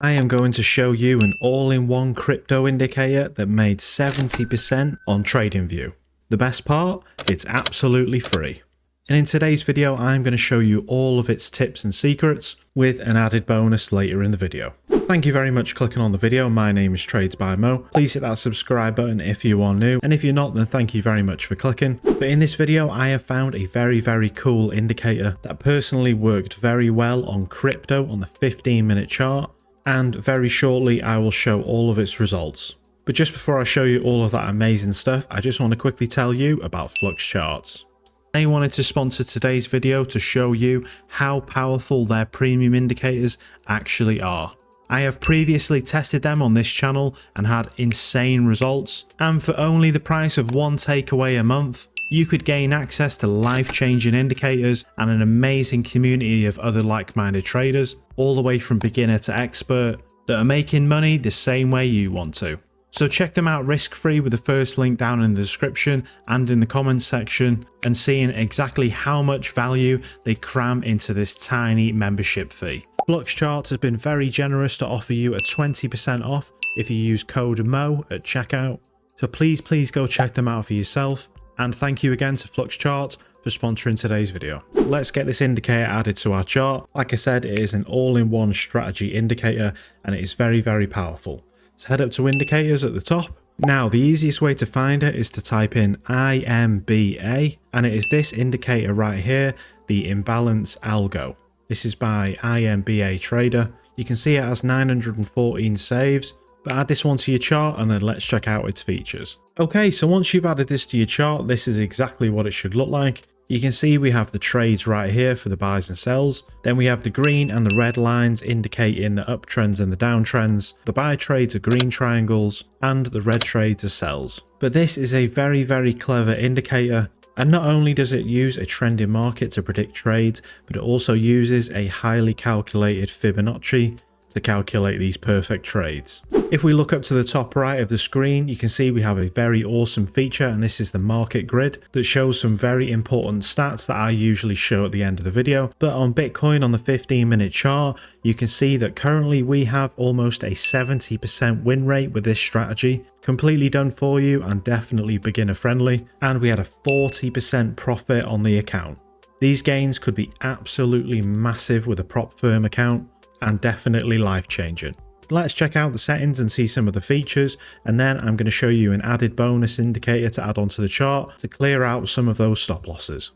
I am going to show you an all-in-one crypto indicator that made 70% on TradingView. The best part, it's absolutely free. And in today's video, I'm going to show you all of its tips and secrets with an added bonus later in the video. Thank you very much for clicking on the video. My name is Trades by Mo. Please hit that subscribe button if you are new, and if you're not, then thank you very much for clicking. But in this video, I have found a very cool indicator that personally worked very well on crypto on the 15-minute chart, and very shortly I will show all of its results. But just before I show you all of that amazing stuff, I just want to quickly tell you about Flux Charts. I wanted to sponsor today's video to show you how powerful their premium indicators actually are. I have previously tested them on this channel and had insane results, and for only the price of one takeaway a month, you could gain access to life-changing indicators and an amazing community of other like-minded traders, all the way from beginner to expert, that are making money the same way you want to. So check them out risk-free with the first link down in the description and in the comments section, and seeing exactly how much value they cram into this tiny membership fee. Flux Charts has been very generous to offer you a 20% off if you use code MO at checkout. So please go check them out for yourself. And thank you again to Flux Charts for sponsoring today's video. Let's get this indicator added to our chart. Like I said, it is an all-in-one strategy indicator and it is very powerful. So head up to indicators at the top. Now the easiest way to find it is to type in IMBA, and it is this indicator right here, the imbalance algo. This is by IMBA Trader. You can see it has 914 saves. But add this one to your chart and then let's check out its features. Okay, so once you've added this to your chart, this is exactly what it should look like. You can see we have the trades right here for the buys and sells. Then we have the green and the red lines indicating the uptrends and the downtrends. The buy trades are green triangles and the red trades are sells. But this is a very clever indicator. And not only does it use a trending market to predict trades, but it also uses a highly calculated Fibonacci to calculate these perfect trades. If we look up to the top right of the screen, you can see we have a very awesome feature, and this is the market grid that shows some very important stats that I usually show at the end of the video. But on Bitcoin on the 15-minute chart, you can see that currently we have almost a 70% win rate with this strategy, completely done for you and definitely beginner friendly, and we had a 40% profit on the account. These gains could be absolutely massive with a prop firm account, and definitely life-changing. Let's check out the settings and see some of the features, and then I'm going to show you an added bonus indicator to add onto the chart to clear out some of those stop losses.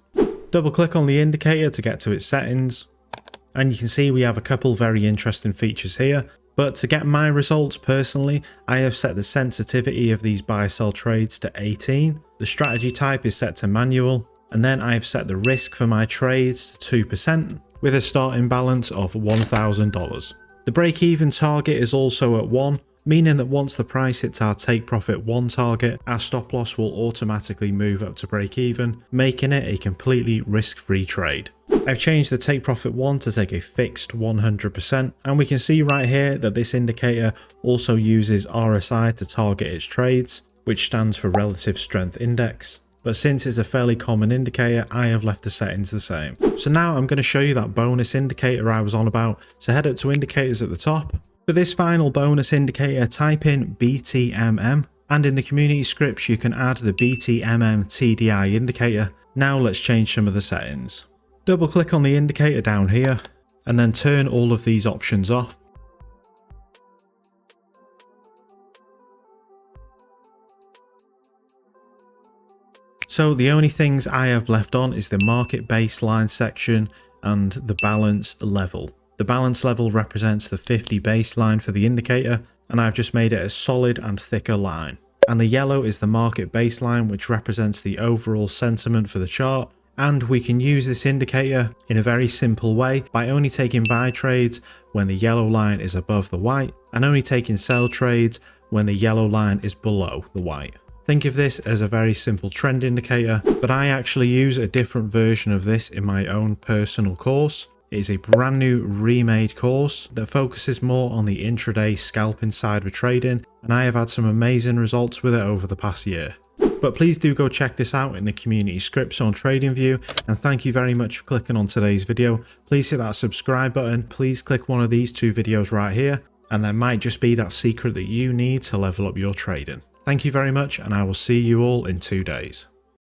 Double click on the indicator to get to its settings, and you can see we have a couple very interesting features here. But to get my results personally, I have set the sensitivity of these buy-sell trades to 18. The strategy type is set to manual, and then I have set the risk for my trades to 2%. with a starting balance of $1,000. The break-even target is also at 1, meaning that once the price hits our take profit 1 target, our stop loss will automatically move up to break even, making it a completely risk-free trade. I've changed the take profit 1 to take a fixed 100%, and we can see right here that this indicator also uses RSI to target its trades, which stands for Relative Strength Index. But since it's a fairly common indicator, I have left the settings the same. So now I'm going to show you that bonus indicator I was on about, so head up to indicators at the top. For this final bonus indicator, type in BTMM, and in the community scripts you can add the BTMM TDI indicator. Now let's change some of the settings. Double click on the indicator down here, and then turn all of these options off. So the only things I have left on is the market baseline section and the balance level. The balance level represents the 50 baseline for the indicator, and I've just made it a solid and thicker line. And the yellow is the market baseline, which represents the overall sentiment for the chart. And we can use this indicator in a very simple way by only taking buy trades when the yellow line is above the white, and only taking sell trades when the yellow line is below the white. Think of this as a very simple trend indicator, but I actually use a different version of this in my own personal course. It is a brand new remade course that focuses more on the intraday scalping side of trading, and I have had some amazing results with it over the past year. But please do go check this out in the community scripts on TradingView, and thank you very much for clicking on today's video. Please hit that subscribe button, please click one of these 2 videos right here, and there might just be that secret that you need to level up your trading. Thank you very much, and I will see you all in 2 days.